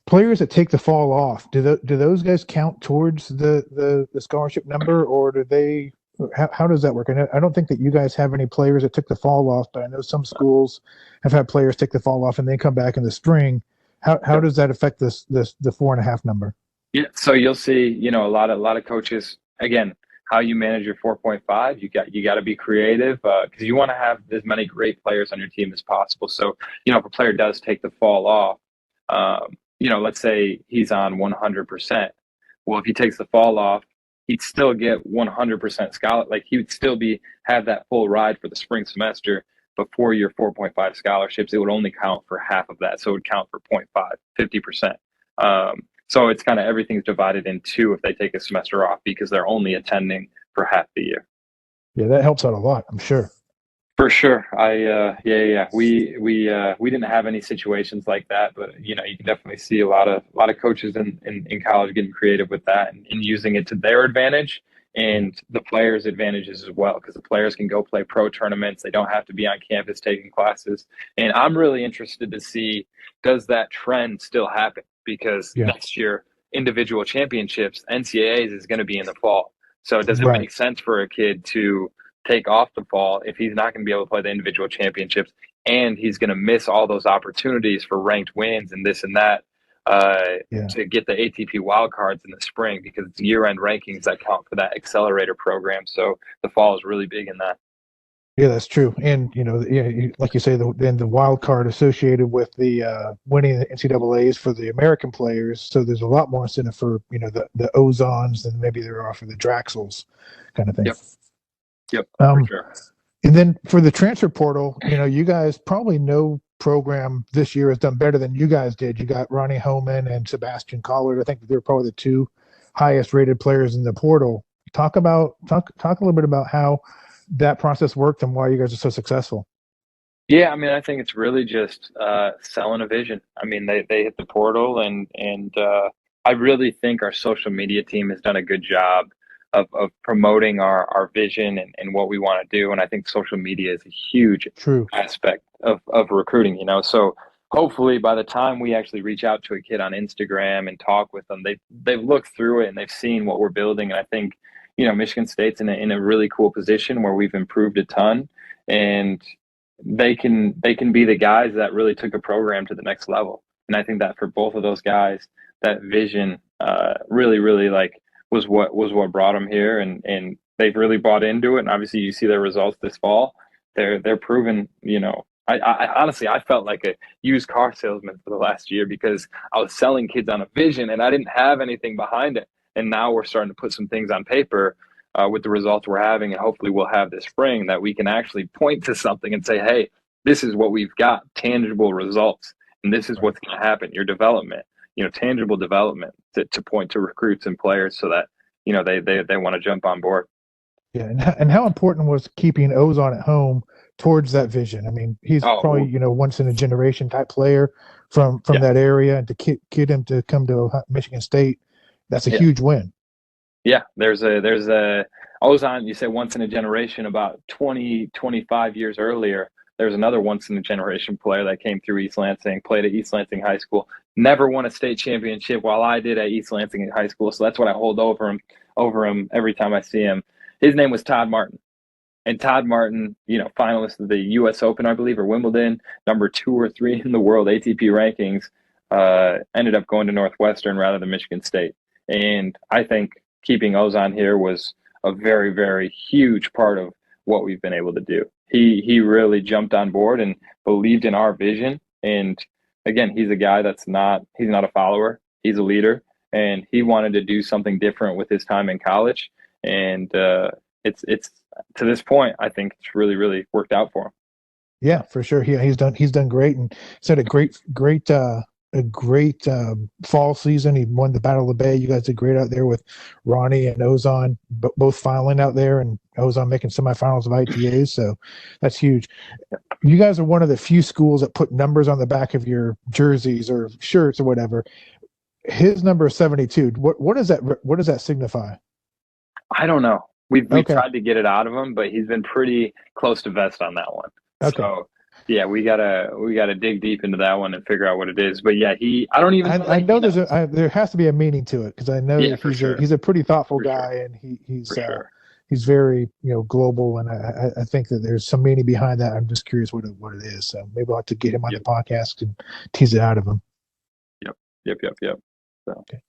players that take the fall off, do those guys count towards the scholarship number, or do they? How does that work? I don't think that you guys have any players that took the fall off, but I know some schools have had players take the fall off and they come back in the spring. How does that affect the 4.5 number? Yeah, so you'll see, a lot of coaches, again, how you manage your 4.5. You got to be creative, because you want to have as many great players on your team as possible. So, if a player does take the fall off, let's say he's on 100%. Well, if he takes the fall off, he'd still get 100% scholarship. Like, he would still have that full ride for the spring semester. But for your 4.5 scholarships, it would only count for half of that. So it would count for 0.5, 50%. So it's kind of everything's divided in 2 if they take a semester off, because they're only attending for half the year. Yeah, that helps out a lot, I'm sure. For sure. We didn't have any situations like that, but you can definitely see a lot of coaches in college getting creative with that and using it to their advantage. and the players' advantages as well, because the players can go play pro tournaments. They don't have to be on campus taking classes. And I'm really interested to see, does that trend still happen? Because next year, individual championships, NCAAs, is going to be in the fall. So does it make sense for a kid to take off the fall if he's not going to be able to play the individual championships, and he's going to miss all those opportunities for ranked wins and this and that to get the ATP wildcards in the spring, because it's year-end rankings that count for that accelerator program. So the fall is really big in that. Yeah, that's true. And, like you say, then the wild card associated with the winning the NCAAs for the American players. So there's a lot more incentive for, the Ozons than maybe there are for the Draxels kind of thing. Yep, for sure. And then for the transfer portal, you guys probably no program this year has done better than you guys did. You got Ronnie Homan and Sebastian Collard. I think they're probably the two highest rated players in the portal. Talk a little bit about how that process worked and why you guys are so successful. Yeah, I mean, I think it's really just selling a vision. I mean, they hit the portal, and I really think our social media team has done a good job of promoting our vision and what we want to do. And I think social media is a huge aspect of recruiting, So hopefully by the time we actually reach out to a kid on Instagram and talk with them, they've looked through it and they've seen what we're building. And I think, Michigan State's in a really cool position where we've improved a ton, and they can be the guys that really took a program to the next level. And I think that for both of those guys, that vision really was what brought them here, and they've really bought into it. And obviously you see their results this fall. They're proven, I honestly, I felt like a used car salesman for the last year, because I was selling kids on a vision and I didn't have anything behind it. And now we're starting to put some things on paper with the results we're having, and hopefully we'll have this spring that we can actually point to something and say, hey, this is what we've got, tangible results, and this is what's going to happen, your development, tangible development to point to recruits and players so that, they want to jump on board. Yeah, and how important was keeping Ozon at home towards that vision? I mean, he's probably, once in a generation type player from that area, and to get him to come to Michigan State, that's a huge win. Yeah, there's a Ozon, you say once in a generation. About 25 years earlier, there's another once in a generation player that came through East Lansing, played at East Lansing High School, never won a state championship while I did at East Lansing High School. So that's what I hold over him every time I see him. His name was Todd Martin. And Todd Martin, finalist of the U.S. Open, I believe, or Wimbledon, number 2 or 3 in the world ATP rankings, ended up going to Northwestern rather than Michigan State. And I think keeping Ozon here was a very, very huge part of what we've been able to do. He really jumped on board and believed in our vision. And again, he's a guy he's not a follower. He's a leader, and he wanted to do something different with his time in college. And it's to this point, I think it's really, really worked out for him. Yeah, for sure. He's done great, and he's had a great fall season. He won the Battle of the Bay. You guys did great out there with Ronnie and Ozon, both filing out there, and Ozon making semifinals of ITAs. So that's huge. You guys are one of the few schools that put numbers on the back of your jerseys or shirts or whatever. His number is 72. What does that signify? I don't know. We've tried to get it out of him, but he's been pretty close to vest on that one. Okay. So yeah, we gotta dig deep into that one and figure out what it is. But yeah, I don't even. I know there has to be a meaning to it, because I know that he's a pretty thoughtful guy, and he's very global, and I think that there's some meaning behind that. I'm just curious what it is. So maybe I'll have to get him on the podcast and tease it out of him. Yep. So. Okay.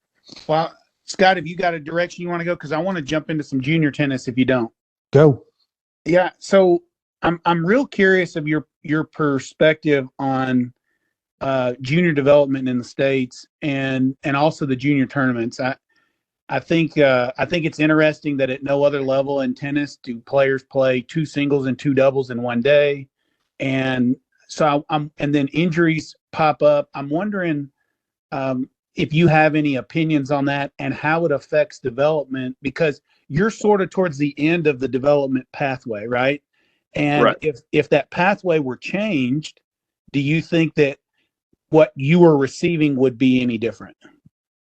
Well, Scott, have you got a direction you want to go? Because I want to jump into some junior tennis if you don't. Go. Yeah. So I'm real curious of your perspective on junior development in the States and also the junior tournaments. I think it's interesting that at no other level in tennis do players play 2 singles and 2 doubles in one day, and so and then injuries pop up. I'm wondering if you have any opinions on that and how it affects development, because you're sort of towards the end of the development pathway, right? And if that pathway were changed, do you think that what you were receiving would be any different?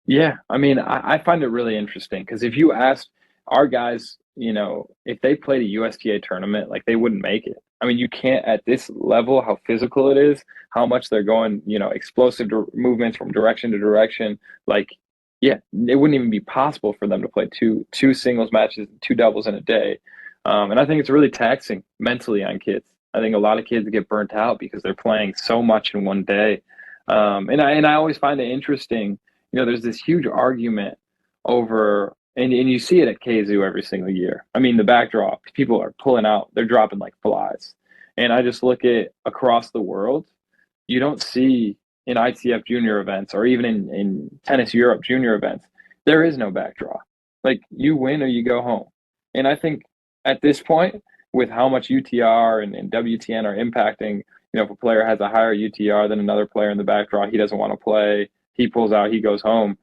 Yeah, I mean, I find it really interesting, because if you asked our guys, if they played a USTA tournament, like they wouldn't make it. I mean, you can't at this level, how physical it is, how much they're going, explosive movements from direction to direction. Like, yeah, it wouldn't even be possible for them to play two singles matches, two doubles in a day. And I think it's really taxing mentally on kids. I think a lot of kids get burnt out because they're playing so much in one day. And I always find it interesting. There's this huge argument over, and you see it at KZoo every single year. I mean, the backdrop, people are pulling out, they're dropping like flies. And I just look at across the world, you don't see in ITF junior events or even in Tennis Europe junior events, there is no backdraw. Like you win or you go home. And I think at this point, with how much UTR and WTN are impacting, if a player has a higher UTR than another player in the backdraw, he doesn't want to play, he pulls out, he goes home.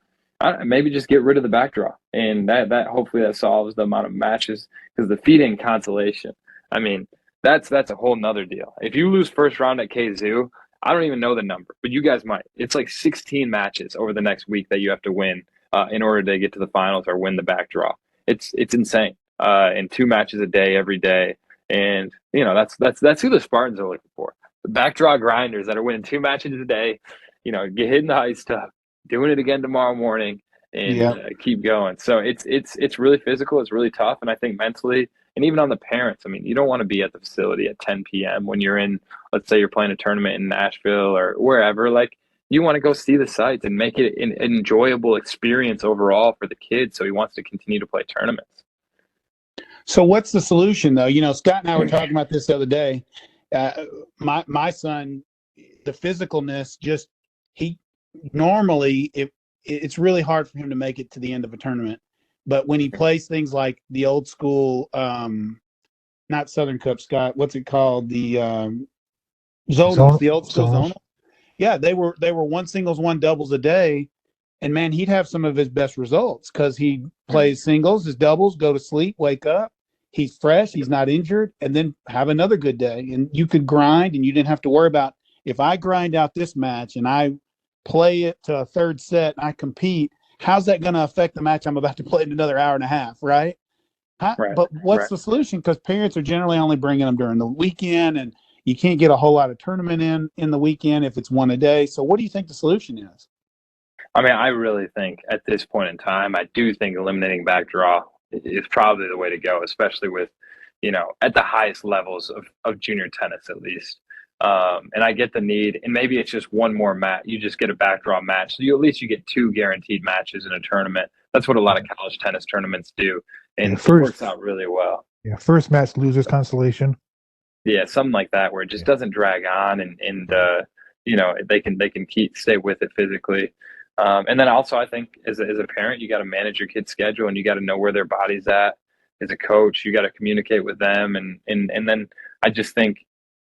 Maybe just get rid of the backdraw, and that hopefully that solves the amount of matches, because the feeding consolation, I mean, that's a whole nother deal. If you lose first round at KZoo, I don't even know the number, but you guys might. It's like 16 matches over the next week that you have to win in order to get to the finals or win the backdraw. It's insane. And 2 matches a day every day, and that's who the Spartans are looking for. The backdraw grinders that are winning 2 matches a day, get hitting the ice stuff, doing it again tomorrow morning, and keep going. So it's really physical. It's really tough. And I think mentally, and even on the parents, I mean, you don't want to be at the facility at 10 p.m. when you're in, let's say you're playing a tournament in Nashville or wherever. Like, you want to go see the sites and make it an enjoyable experience overall for the kids. So he wants to continue to play tournaments. So what's the solution, though? Scott and I were talking about this the other day. My son, the physicalness, he normally it's really hard for him to make it to the end of a tournament. But when he plays things like the old school, not Southern Cup, Scott, what's it called? The zonals, the old school zonals. Yeah, they were 1 singles, 1 doubles a day. And man, he'd have some of his best results because he plays singles, his doubles, go to sleep, wake up. He's fresh, he's not injured, and then have another good day. And you could grind, and you didn't have to worry about, if I grind out this match and I play it to a third set and I compete, how's that going to affect the match I'm about to play in another hour and a half, right? But what's the solution? Because parents are generally only bringing them during the weekend, and you can't get a whole lot of tournament in the weekend if it's 1 a day. So what do you think the solution is? I mean, I really think at this point in time, I do think eliminating backdraw is probably the way to go, especially with, at the highest levels of junior tennis, at least. And I get the need, and maybe it's just one more match. You just get a backdraw match. So at least you get 2 guaranteed matches in a tournament. That's what a lot of college tennis tournaments do. And it works out really well. Yeah, first match, losers consolation. Yeah, something like that, where it just doesn't drag on, and they can stay with it physically. And then also, I think as a parent, you got to manage your kid's schedule, and you got to know where their body's at. As a coach, you got to communicate with them, and then I just think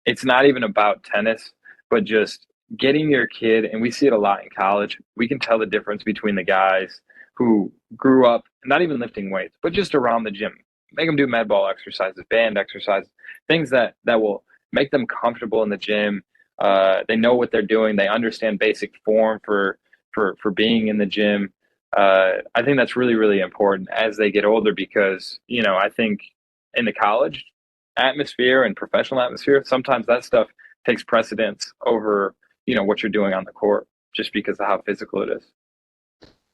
it's not even about tennis, but just getting your kid, and we see it a lot in college. We can tell the difference between the guys who grew up not even lifting weights, but just around the gym. Make them do med ball exercises, band exercises, things that will make them comfortable in the gym. They know what they're doing. They understand basic form for being in the gym. I think that's really, really important as they get older, because, I think in the college atmosphere and professional atmosphere, sometimes that stuff takes precedence over, what you're doing on the court, just because of how physical it is.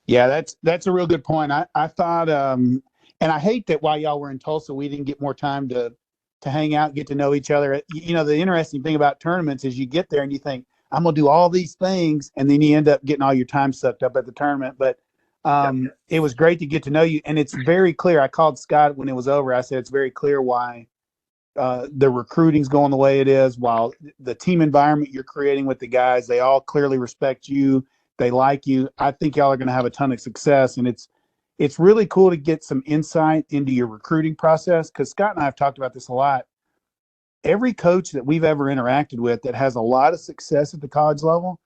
Yeah, that's a real good point. I thought, and I hate that while y'all were in Tulsa, we didn't get more time to hang out, get to know each other. The interesting thing about tournaments is you get there and you think, I'm going to do all these things, and then you end up getting all your time sucked up at the tournament. But it was great to get to know you, and it's very clear. I called Scott when it was over. I said, it's very clear why the recruiting's going the way it is, while the team environment you're creating with the guys, they all clearly respect you. They like you. I think y'all are going to have a ton of success, and it's really cool to get some insight into your recruiting process, because Scott and I have talked about this a lot. Every coach that we've ever interacted with that has a lot of success at the college level,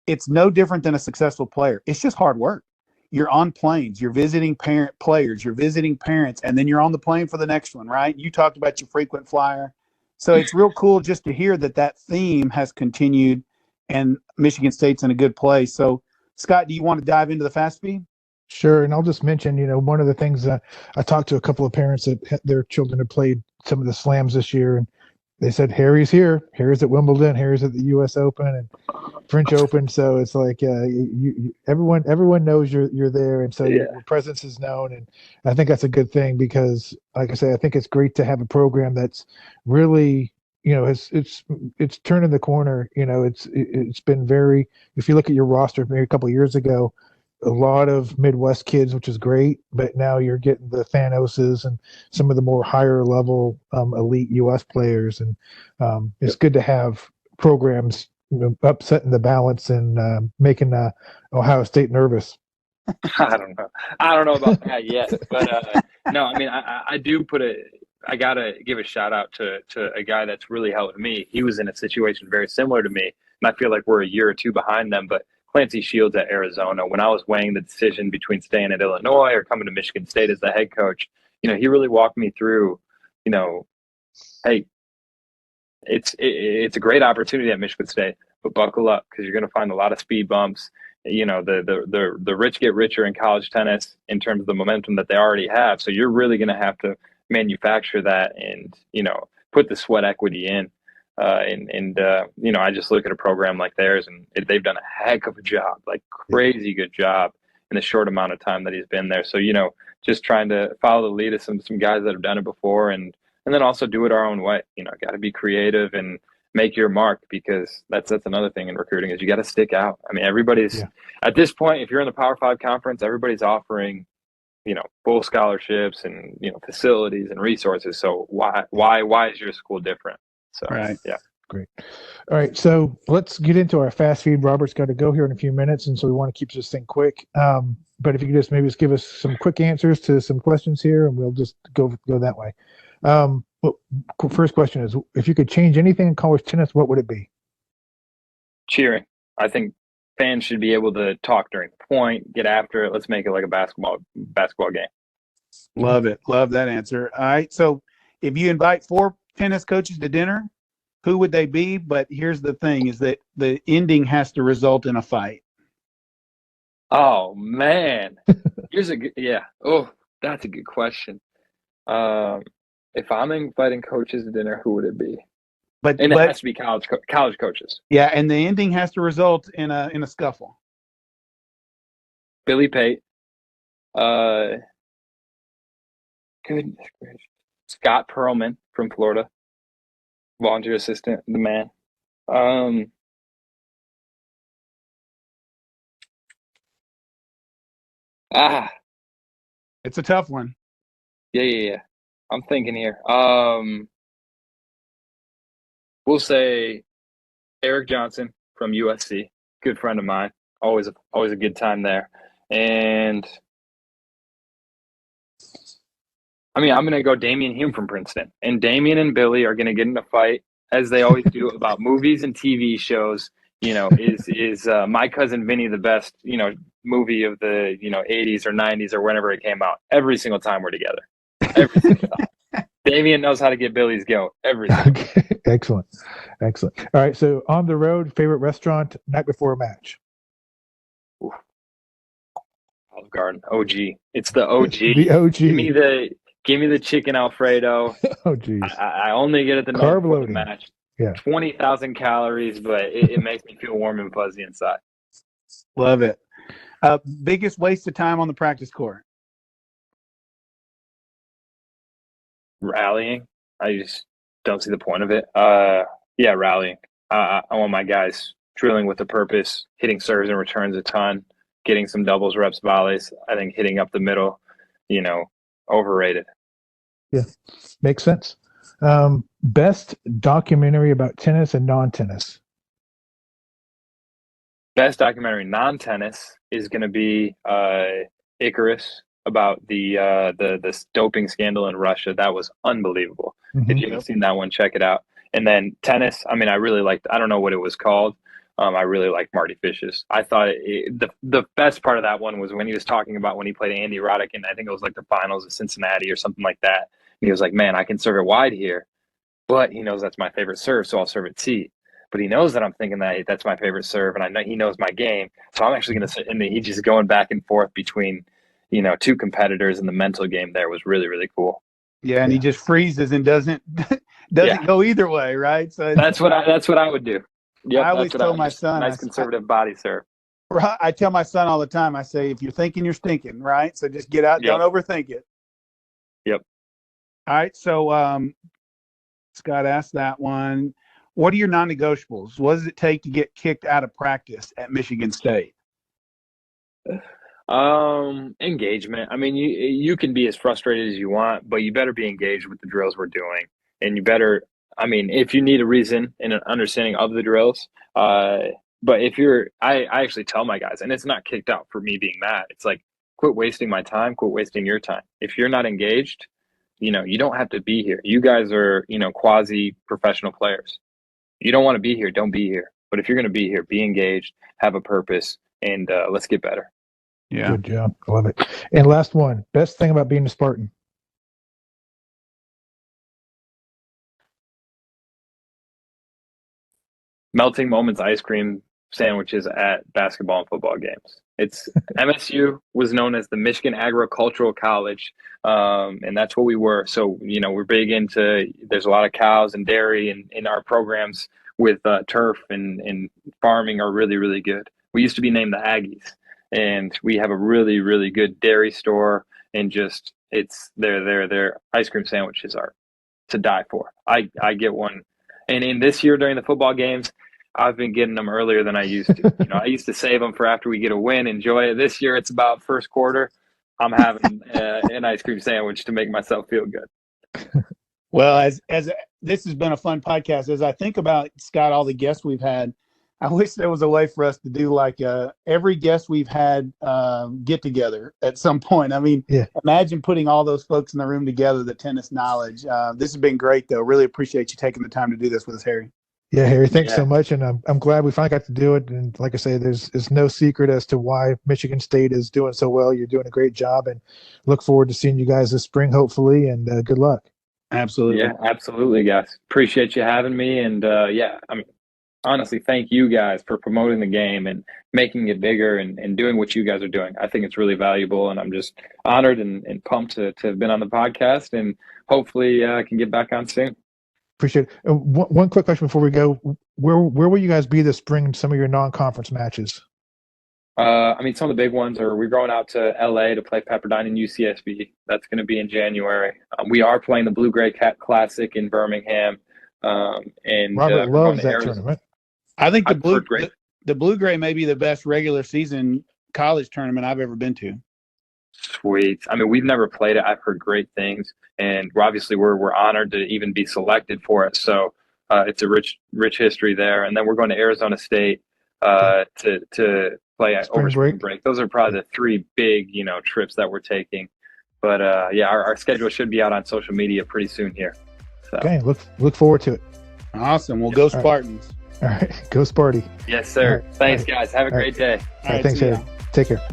it's no different than a successful player. It's just hard work. You're on planes, you're visiting players, you're visiting parents, and then you're on the plane for the next one, right? You talked about your frequent flyer. So it's real cool just to hear that theme has continued, and Michigan State's in a good place. So, Scott, do you want to dive into the fast speed? Sure, and I'll just mention, one of the things I talked to a couple of parents that their children had played some of the slams this year, and they said Harry's here, Harry's at Wimbledon, Harry's at the U.S. Open and French Open, so it's like everyone knows you're there, and so Yeah. your presence is known, and I think that's a good thing because, like I say, I think it's great to have a program that's really, it's turning the corner. It's been very. If you look at your roster, maybe a couple of years ago, a lot of Midwest kids, which is great, but now you're getting the Thanoses and some of the more higher level elite U.S. players, and it's good to have programs upsetting the balance and making Ohio State nervous. I don't know. I don't know about that yet, but no, I mean, I do I gotta give a shout out to a guy that's really helped me. He was in a situation very similar to me, and I feel like we're a year or two behind them, but Clancy Shields at Arizona, when I was weighing the decision between staying at Illinois or coming to Michigan State as the head coach, he really walked me through, hey, it's a great opportunity at Michigan State, but buckle up because you're going to find a lot of speed bumps. The rich get richer in college tennis in terms of the momentum that they already have. So you're really going to have to manufacture that and put the sweat equity in. I just look at a program like theirs, and they've done a heck of a job, like crazy good job in the short amount of time that he's been there. So just trying to follow the lead of some guys that have done it before, and then also do it our own way. Got to be creative and make your mark, because that's another thing in recruiting is you got to stick out. I mean, everybody's at this point, if you're in the Power 5 conference, everybody's offering full scholarships and facilities and resources. So why is your school different? So right. Yeah. Great. All right, so let's get into our fast feed. Robert's got to go here in a few minutes, and so we want to keep this thing quick. But if you could maybe give us some quick answers to some questions here, and we'll just go that way. First question is, if you could change anything in college tennis, what would it be? Cheering. I think fans should be able to talk during the point, get after it. Let's make it like a basketball game. Love it. Love that answer. All right. So if you invite 4 tennis coaches to dinner, who would they be? But here's the thing is that the ending has to result in a fight. Oh, man. Oh, that's a good question. If I'm inviting coaches to dinner, who would it be? It has to be college coaches. Yeah, and the ending has to result in a scuffle. Billy Pate. Goodness gracious. Scott Perlman from Florida. Volunteer assistant, the man. It's a tough one. Yeah. I'm thinking here. We'll say Eric Johnson from USC, good friend of mine. Always a good time there. And I mean, I'm going to go Damian Hume from Princeton. And Damian and Billy are going to get in a fight, as they always do, about movies and TV shows. Is My Cousin Vinny the best, movie of the, 80s or 90s or whenever it came out? Every single time we're together. Every single time. Damian knows how to get Billy's goat. Every single time. Okay. Excellent. All right, so on the road, favorite restaurant night before a match? Oof. Olive Garden, OG. It's the OG. The OG. Give me the chicken Alfredo. Oh, geez. I only get it the night before the match. Yeah. 20,000 calories, but it makes me feel warm and fuzzy inside. Love it. Biggest waste of time on the practice court? Rallying. I just don't see the point of it. Rallying. I want my guys drilling with a purpose, hitting serves and returns a ton, getting some doubles, reps, volleys. I think hitting up the middle, overrated. Yeah, makes sense. Best documentary about tennis and non-tennis? Best documentary non-tennis is going to be Icarus, about the doping scandal in Russia. That was unbelievable. Mm-hmm. If you haven't seen that one, check it out. And then tennis, I mean, I really liked, I don't know what it was called. I really liked Marty Fish's. I thought the best part of that one was when he was talking about when he played Andy Roddick, and I think it was like the finals of Cincinnati or something like that. And he was like, man, I can serve it wide here, but he knows that's my favorite serve, so I'll serve it C. But he knows that I'm thinking that that's my favorite serve, and I know he knows my game. So I'm actually going to sit, and he's just going back and forth between two competitors, and the mental game there was really, really cool. Yeah, and he just freezes and doesn't go either way, right? So that's what I would do. Yep, I always tell my son, nice conservative body serve. Right, I tell my son all the time. I say, if you're thinking, you're stinking, right? So just get out, don't overthink it. Yep. All right, so Scott asked that one. What are your non-negotiables? What does it take to get kicked out of practice at Michigan State? Engagement. I mean, you can be as frustrated as you want, but you better be engaged with the drills we're doing. And you better, if you need a reason and an understanding of the drills, but if I actually tell my guys, and it's not kicked out for me being mad. It's like, quit wasting my time, quit wasting your time. If you're not engaged, you don't have to be here. You guys are, quasi-professional players. You don't want to be here, don't be here. But if you're going to be here, be engaged, have a purpose, and let's get better. Yeah. Good job. I love it. And last one, best thing about being a Spartan? Melting Moments ice cream sandwiches at basketball and football games. It's MSU was known as the Michigan Agricultural College, and that's what we were. So, we're big into, there's a lot of cows and dairy in our programs with turf and farming are really, really good. We used to be named the Aggies, and we have a really, really good dairy store, and just their ice cream sandwiches are to die for. I get one. And in this year during the football games, I've been getting them earlier than I used to. I used to save them for after we get a win, enjoy it. This year, it's about first quarter. I'm having an ice cream sandwich to make myself feel good. Well, as this has been a fun podcast, as I think about, Scott, all the guests we've had, I wish there was a way for us to do like every guest we've had get together at some point. Imagine putting all those folks in the room together, the tennis knowledge. This has been great, though. Really appreciate you taking the time to do this with us, Harry. Yeah, Harry, thanks so much. And I'm glad we finally got to do it. And like I say, there's no secret as to why Michigan State is doing so well. You're doing a great job, and look forward to seeing you guys this spring, hopefully, and good luck. Absolutely. Yeah, absolutely, guys. Appreciate you having me. And honestly, thank you guys for promoting the game and making it bigger and doing what you guys are doing. I think it's really valuable, and I'm just honored and pumped to have been on the podcast, and hopefully I can get back on soon. Appreciate it. One quick question before we go. Where will you guys be this spring in some of your non-conference matches? Some of the big ones are we're going out to LA to play Pepperdine and UCSB. That's going to be in January. We are playing the Blue Gray Cat Classic in Birmingham. And Robert loves that tournament. I think the Blue Gray may be the best regular season college tournament I've ever been to. Sweet. We've never played it. I've heard great things, and we're honored to even be selected for it. So it's a rich history there. And then we're going to Arizona State to play over spring break. Those are probably the three big trips that we're taking. But our schedule should be out on social media pretty soon here. So. Okay, look forward to it. Awesome. Well, go Spartans. All right, go Sparty. Yes, sir. Right. Thanks, guys. Have a great day. All right, thanks, Harry. Take care.